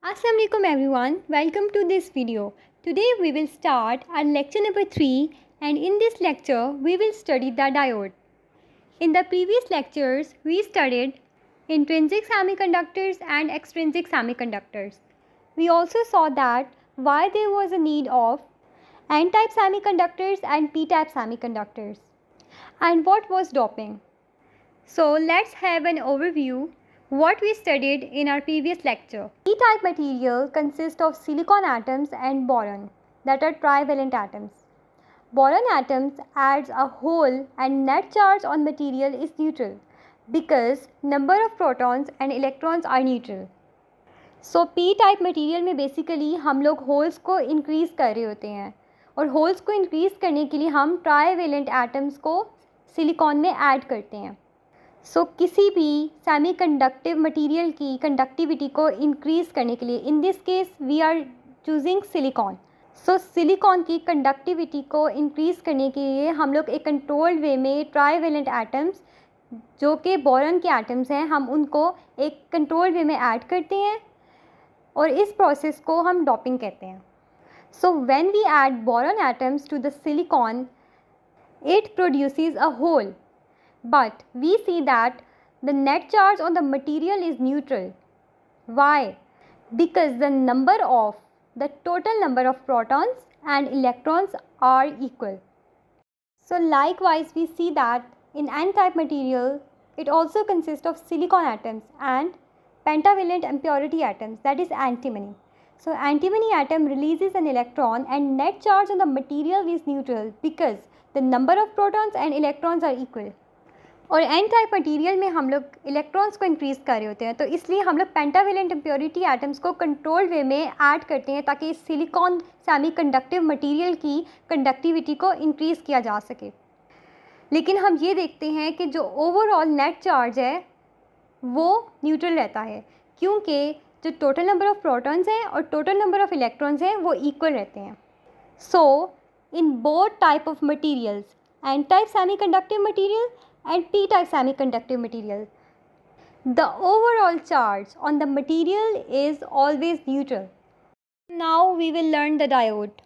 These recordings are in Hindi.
Assalamualaikum everyone, welcome to this video. Today we will start our lecture number 3 and in this lecture we will study the diode. In the previous lectures we studied intrinsic semiconductors and extrinsic semiconductors. We also saw that why there was a need of N-type semiconductors and P-type semiconductors and what was doping. So let's have an overview what we studied in our previous lecture. P-type material consists of silicon atoms and boron that are trivalent atoms. Boron atoms adds a hole and net charge on material is neutral because number of protons and electrons are neutral. So P-type material में basically हम लोग holes को increase कर रहे होते हैं और holes को increase करने के लिए हम trivalent atoms को silicon में add करते हैं. सो किसी भी सेमी कंडक्टिव मटीरियल की कंडक्टिविटी को इंक्रीज़ करने के लिए in this case we are choosing silicon. So silicon की कंडक्टिविटी को इंक्रीज़ करने के लिए हम लोग एक कंट्रोल्ड वे में ट्राईवेलेंट एटम्स जो कि बोरॉन के एटम्स हैं हम उनको एक कंट्रोल्ड वे में ऐड करते हैं और इस प्रोसेस को हम डॉपिंग कहते हैं. So when we add boron atoms to the silicon it produces a hole. But we see that the net charge on the material is neutral. Why? Because the total number of protons and electrons are equal. So likewise we see that in N-type material it also consists of silicon atoms and pentavalent impurity atoms, that is antimony. So antimony atom releases an electron and net charge on the material is neutral because the number of protons and electrons are equal. और एन टाइप मटीरियल में हम लोग इलेक्ट्रॉन्स को इंक्रीज़ कर रहे होते हैं तो इसलिए हम लोग पेंटावेलेंट इम्प्योरिटी एटम्स को कंट्रोल्ड वे में ऐड करते हैं ताकि सिलिकॉन सेमीकंडक्टिव मटेरियल की कंडक्टिविटी को इंक्रीज़ किया जा सके. लेकिन हम ये देखते हैं कि जो ओवरऑल नेट चार्ज है वो न्यूट्रल रहता है क्योंकि जो टोटल नंबर ऑफ़ प्रोटॉन्स हैं और टोटल नंबर ऑफ़ इलेक्ट्रॉन्स हैं वो इक्वल रहते हैं. So in both type of materials N type semiconductive material and p-type semiconductor material, the overall charge on the material is always neutral. Now we will learn the diode.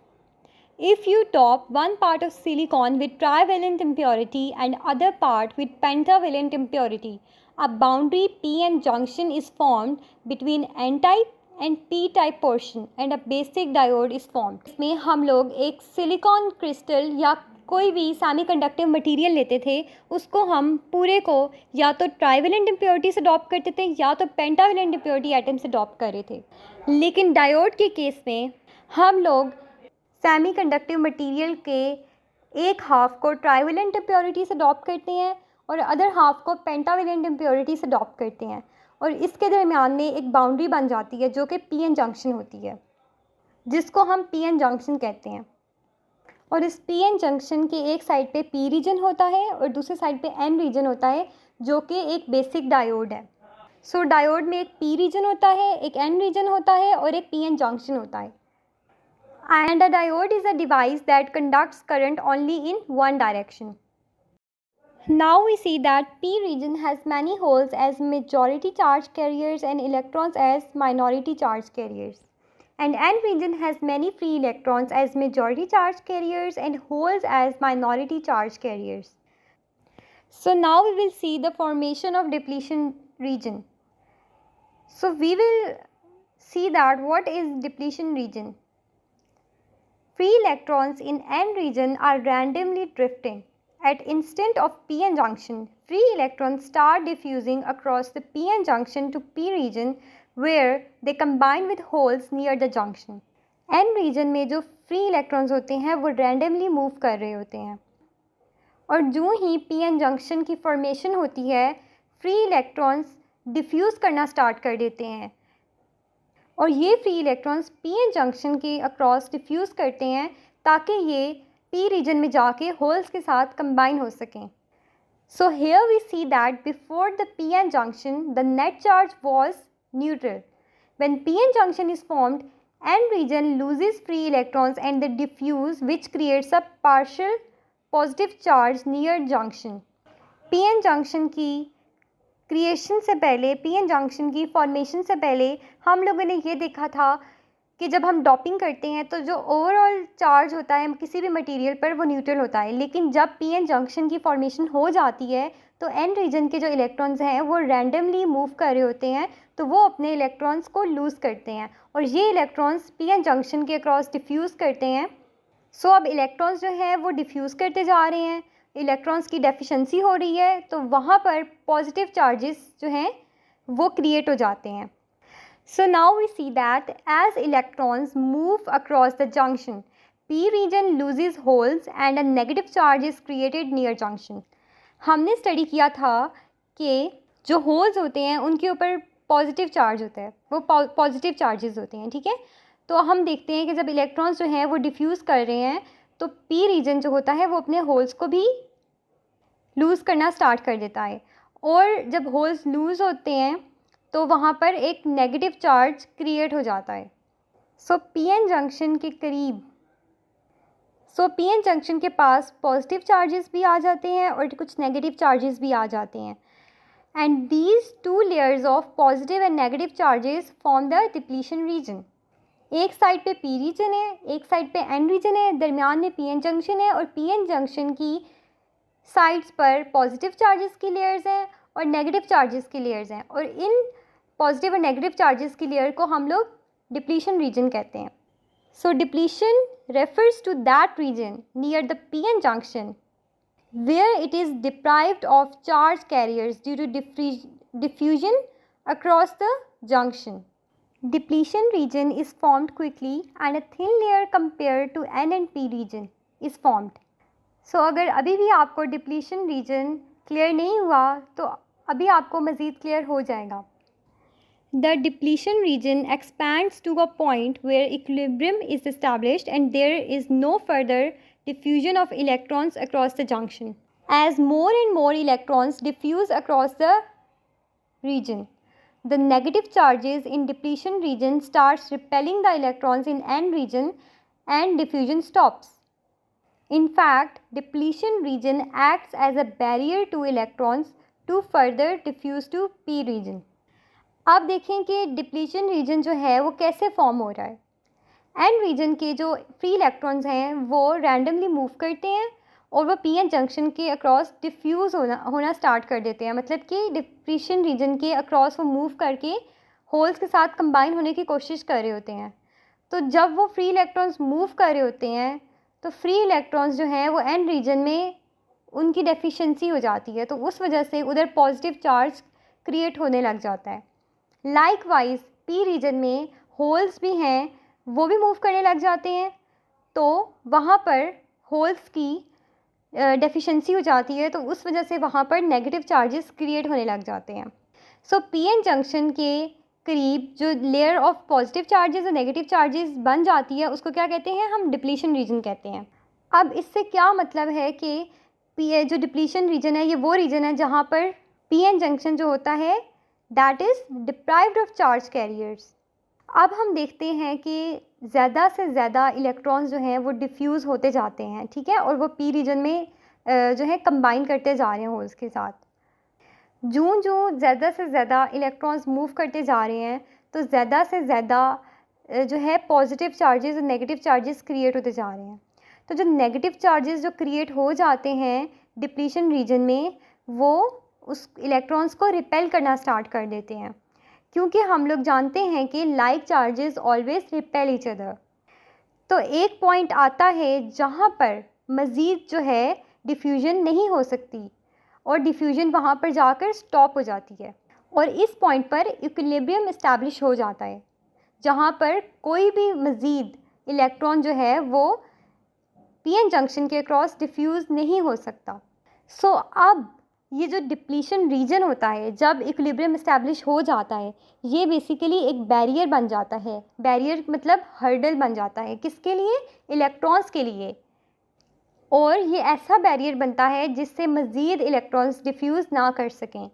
If you top one part of silicon with trivalent impurity and other part with pentavalent impurity, a boundary p-n junction is formed between n-type and p-type portion and a basic diode is formed. इसमें हम लोग एक सिलिकॉन क्रिस्टल या कोई भी सेमीकंडक्टिव मटेरियल लेते थे उसको हम पूरे को या तो ट्राईवेलेंट इम्प्योरिटी से डॉप करते थे या तो पेंटावेलेंट इम्प्योरिटी एटम से डॉप कर रहे थे. लेकिन डायोड के केस में हम लोग सेमीकंडक्टिव मटेरियल के एक हाफ को ट्राईवेलेंट इम्प्योरिटी से डॉप करते हैं और अदर हाफ को पेंटावेलेंट इम्प्योरिटी से डॉप करते हैं और इसके दरमियान में एक बाउंड्री बन जाती है जो कि पी एन जंक्शन होती है जिसको हम पी एन जंक्शन कहते हैं. और इस पी एन जंक्शन के एक साइड पे पी रीजन होता है और दूसरे साइड पे एन रीजन होता है जो कि एक बेसिक डायोड है. सो डायोड में एक पी रीजन होता है, एक एन रीजन होता है और एक पी एन जंक्शन होता है. And a diode is a device that conducts current only in one direction. Now we see that P region has many holes as majority charge carriers and electrons as minority charge carriers. And N region has many free electrons as majority charge carriers and holes as minority charge carriers. So now we will see the formation of depletion region. So we will see that what is depletion region. Free electrons in N region are randomly drifting. At instant of p-n junction, free electrons start diffusing across the p-n junction to p region where they combine with holes near the junction. N region में जो free electrons होते हैं वो randomly move कर रहे होते हैं और जो ही p-n junction की formation होती है free electrons diffuse करना start कर देते हैं और ये free electrons p-n junction के across diffuse करते हैं ताकि ये p region में जाके holes के साथ combine हो सकें. So here we see that before the p-n junction the net charge was neutral. When p-n junction is formed, N region loses free electrons and they diffuse which creates a partial positive charge near junction. p-n junction की क्रिएशन से पहले, पीएन जंक्शन की फॉर्मेशन से पहले हम लोगों ने ये देखा था कि जब हम डॉपिंग करते हैं तो जो ओवरऑल चार्ज होता है किसी भी मटेरियल पर वो न्यूट्रल होता है, लेकिन जब पीएन जंक्शन की फॉर्मेशन हो जाती है तो एन रीजन के जो इलेक्ट्रॉन्स हैं वो रैंडमली मूव कर रहे होते हैं, तो वो अपने इलेक्ट्रॉन्स को लूज़ करते हैं और ये इलेक्ट्रॉन्स पीएन जंक्शन के अक्रॉस डिफ्यूज़ करते हैं। सो अब इलेक्ट्रॉन्स जो हैं वो डिफ्यूज़ करते जा रहे हैं, इलेक्ट्रॉन्स की डेफिशिएंसी हो रही है, तो वहाँ पर पॉजिटिव चार्जेस जो हैं वो क्रिएट हो जाते हैं। So now we see that as electrons move across the junction, p region loses holes and a negative charge is created near junction. हमने स्टडी किया था कि जो होल्स होते हैं उनके ऊपर पॉजिटिव चार्ज होता है, वो पॉजिटिव चार्जेस होते हैं, ठीक है। तो हम देखते हैं कि जब इलेक्ट्रॉन्स जो हैं वो डिफ्यूज़ कर रहे हैं तो p रीजन जो होता है वो अपने होल्स को भी लूज़ करना स्टार्ट कर देता है, और जब होल्स लूज़ होते हैं तो वहाँ पर एक नेगेटिव चार्ज क्रिएट हो जाता है। सो पीएन जंक्शन के करीब, पीएन जंक्शन के पास पॉजिटिव चार्जेस भी आ जाते हैं और कुछ नेगेटिव चार्जेस भी आ जाते हैं, and these two layers of positive and negative charges form the depletion region. एक साइड पे पी रीजन है, एक साइड पे एन रीजन है, दरमियान में पीएन जंक्शन है, और पीएन जंक्शन की साइड्स पर पॉजिटिव चार्जेस की लेयर्स हैं और नेगेटिव चार्जेस की लेयर्स हैं, और इन पॉजिटिव और नेगेटिव चार्जेस की लेयर को हम लोग डिप्लीशन रीजन कहते हैं। So depletion refers to that region near the PN junction where it is deprived of charge carriers due to diffusion across the junction. Depletion region is formed quickly and a thin layer compare to N and P region is formed. So अगर अभी भी आपको डिप्लीशन रीजन क्लियर नहीं हुआ तो अभी आपको मज़ीद क्लियर हो जाएगा। The depletion region expands to a point where equilibrium is established and there is no further diffusion of electrons across the junction. As more and more electrons diffuse across the region, the negative charges in depletion region starts repelling the electrons in N region and diffusion stops. In fact, depletion region acts as a barrier to electrons to further diffuse to P region. अब देखें कि डिप्लीशन रीजन जो है वो कैसे फॉर्म हो रहा है। एन रीजन के जो फ्री इलेक्ट्रॉन्स हैं वो रैंडमली मूव करते हैं और वो पीएन जंक्शन के अक्रॉस डिफ्यूज़ होना स्टार्ट कर देते हैं, मतलब कि डिप्लीशन रीजन के अक्रॉस वो मूव करके होल्स के साथ कंबाइन होने की कोशिश कर रहे होते हैं। तो जब वो फ्री इलेक्ट्रॉन्स मूव कर रहे होते हैं तो फ्री इलेक्ट्रॉन्स जो हैं वो एन रीजन में उनकी डेफिशिएंसी हो जाती है, तो उस वजह से उधर पॉजिटिव चार्ज क्रिएट होने लग जाता है। लाइकवाइज पी रीजन में होल्स भी हैं, वो भी मूव करने लग जाते हैं, तो वहाँ पर होल्स की डेफिशिएंसी हो जाती है, तो उस वजह से वहाँ पर नेगेटिव चार्जेस क्रिएट होने लग जाते हैं। सो पीएन जंक्शन के करीब जो लेयर ऑफ पॉजिटिव चार्जेस और नेगेटिव चार्जेस बन जाती है उसको क्या कहते हैं, हम डिप्लीशन रीजन कहते हैं। अब इससे क्या मतलब है कि जो डिप्लीशन रीजन है ये वो रीजन है जहाँ पर पीएन जंक्शन जो होता है that is deprived of charge carriers. अब हम देखते हैं कि ज़्यादा से ज़्यादा इलेक्ट्रॉन्स जो हैं वो डिफ्यूज़ होते जाते हैं, ठीक है, और वो पी रीजन में जो है कंबाइन करते जा रहे हैं होल्स के साथ। जो ज़्यादा से ज़्यादा इलेक्ट्रॉन्स मूव करते जा रहे हैं तो ज़्यादा से ज़्यादा जो है पॉजिटिव चार्जेस और नेगेटिव चार्जेस क्रिएट होते जा रहे हैं। तो जो नेगेटिव चार्जेस जो क्रिएट हो जाते हैं डिप्लीशन रीजन में वो उस इलेक्ट्रॉन्स को रिपेल करना स्टार्ट कर देते हैं, क्योंकि हम लोग जानते हैं कि like charges always repel each other. तो एक पॉइंट आता है जहाँ पर मज़ीद जो है डिफ्यूजन नहीं हो सकती और डिफ्यूजन वहाँ पर जाकर स्टॉप हो जाती है, और इस पॉइंट पर इक्विलिब्रियम इस्टेब्लिश हो जाता है जहाँ पर कोई भी मज़ीद इलेक्ट्रॉन जो है वो पीएन जंक्शन के क्रॉस डिफ्यूज़ नहीं हो सकता। सो अब ये जो डिप्लीशन रीजन होता है जब इक्विलिब्रियम इस्टेब्लिश हो जाता है ये बेसिकली एक बैरियर बन जाता है। बैरियर मतलब हर्डल बन जाता है, किसके लिए, इलेक्ट्रॉन्स के लिए, और ये ऐसा बैरियर बनता है जिससे मज़ीद इलेक्ट्रॉन्स डिफ्यूज़ ना कर सकें।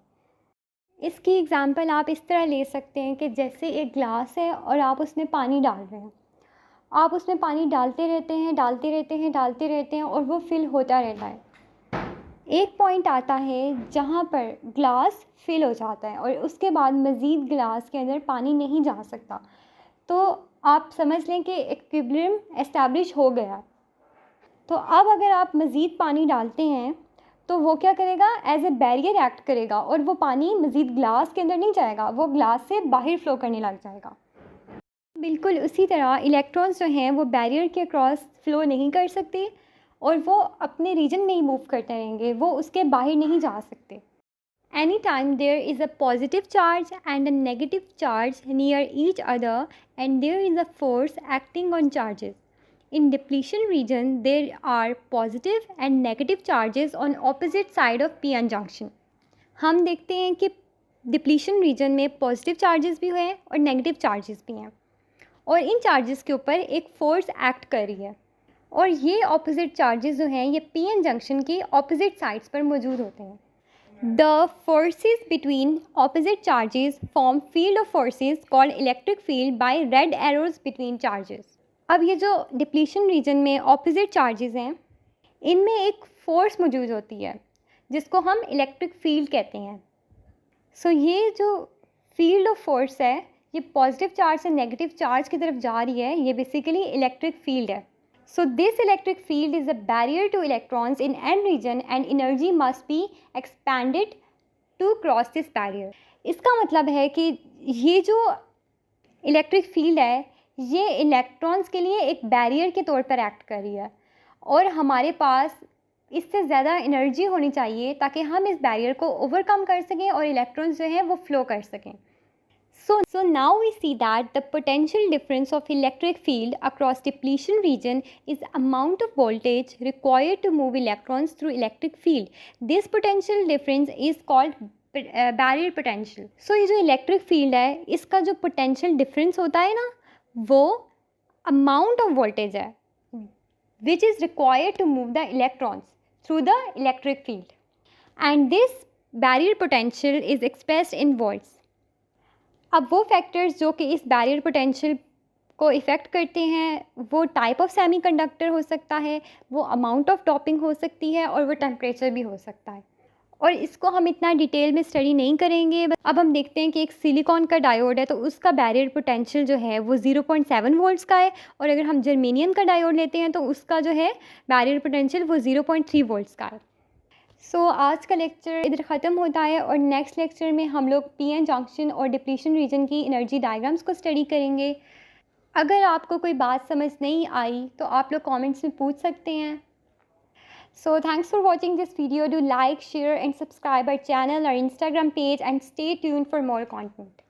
इसकी एग्ज़ाम्पल आप इस तरह ले सकते हैं कि जैसे एक ग्लास है और आप उसमें पानी डाल रहे हैं, आप उसमें पानी डालते रहते हैं और वो फिल होता रहता है। एक पॉइंट आता है जहाँ पर ग्लास फिल हो जाता है और उसके बाद मज़ीद ग्लास के अंदर पानी नहीं जा सकता, तो आप समझ लें कि इक्विलिब्रियम एस्टैब्लिश हो गया। तो अब अगर आप मज़ीद पानी डालते हैं तो वो क्या करेगा, एज ए बैरियर एक्ट करेगा और वो पानी मज़ीद ग्लास के अंदर नहीं जाएगा, वो ग्लास से बाहर फ़्लो करने लग जाएगा। बिल्कुल उसी तरह इलेक्ट्रॉन्स जो हैं वो बैरियर के क्रॉस फ़्लो नहीं कर सकते और वो अपने रीजन में ही मूव करते रहेंगे, वो उसके बाहर नहीं जा सकते। Any time there is a positive charge and a negative charge near each other and there is a force acting on charges. In depletion region, there are positive and negative charges on opposite side of p-n junction. हम देखते हैं कि डिप्लीशन रीजन में पॉजिटिव चार्जेस भी हैं और नेगेटिव चार्जेस भी हैं और इन चार्जेस के ऊपर एक फोर्स एक्ट कर रही है और ये ऑपोजिट चार्जेस जो हैं ये p-n जंक्शन की ऑपोजिट साइड्स पर मौजूद होते हैं. The forces between opposite charges form field of forces called electric field by red arrows between charges. अब ये जो डिप्लीशन रीजन में ऑपोजिट चार्जेस हैं इनमें एक फोर्स मौजूद होती है जिसको हम इलेक्ट्रिक फील्ड कहते हैं. सो ये जो फील्ड ऑफ फोर्स है ये पॉजिटिव चार्ज से नेगेटिव चार्ज की तरफ जा रही है, ये बेसिकली इलेक्ट्रिक फील्ड है. So this electric field is a barrier to electrons in n region and energy must be expanded to cross this barrier. इसका मतलब है कि ये जो इलेक्ट्रिक फील्ड है ये इलेक्ट्रॉन्स के लिए एक बैरियर के तौर पर एक्ट कर रही है और हमारे पास इससे ज़्यादा एनर्जी होनी चाहिए ताकि हम इस बैरियर को ओवरकम कर सकें और इलेक्ट्रॉन्स जो हैं वो फ्लो कर सकें. So now we see that the potential difference of electric field across depletion region is amount of voltage required to move electrons through electric field. This potential difference is called barrier potential. So ये जो electric field है इसका जो potential difference होता है ना वो amount of voltage है which is required to move the electrons through the electric field. And this barrier potential is expressed in volts. अब वो फैक्टर्स जो कि इस बैरियर पोटेंशियल को इफ़ेक्ट करते हैं वो टाइप ऑफ सेमीकंडक्टर हो सकता है, वो अमाउंट ऑफ डोपिंग हो सकती है और वो टेम्परेचर भी हो सकता है और इसको हम इतना डिटेल में स्टडी नहीं करेंगे. अब हम देखते हैं कि एक सिलिकॉन का डायोड है तो उसका बैरियर पोटेंशियल जो है वो 0.7 वोल्ट्स का है और अगर हम जर्मेनियम का डायोड लेते हैं तो उसका जो है बैरियर पोटेंशियल वो 0.3 वोल्ट्स का है. आज का लेक्चर इधर ख़त्म होता है और नेक्स्ट लेक्चर में हम लोग p-n जंक्शन और डिप्लीशन रीजन की एनर्जी डायग्राम्स को स्टडी करेंगे. अगर आपको कोई बात समझ नहीं आई तो आप लोग कमेंट्स में पूछ सकते हैं. Thanks for watching this video. Do like, share and subscribe our channel, our Instagram page and stay tuned for more content.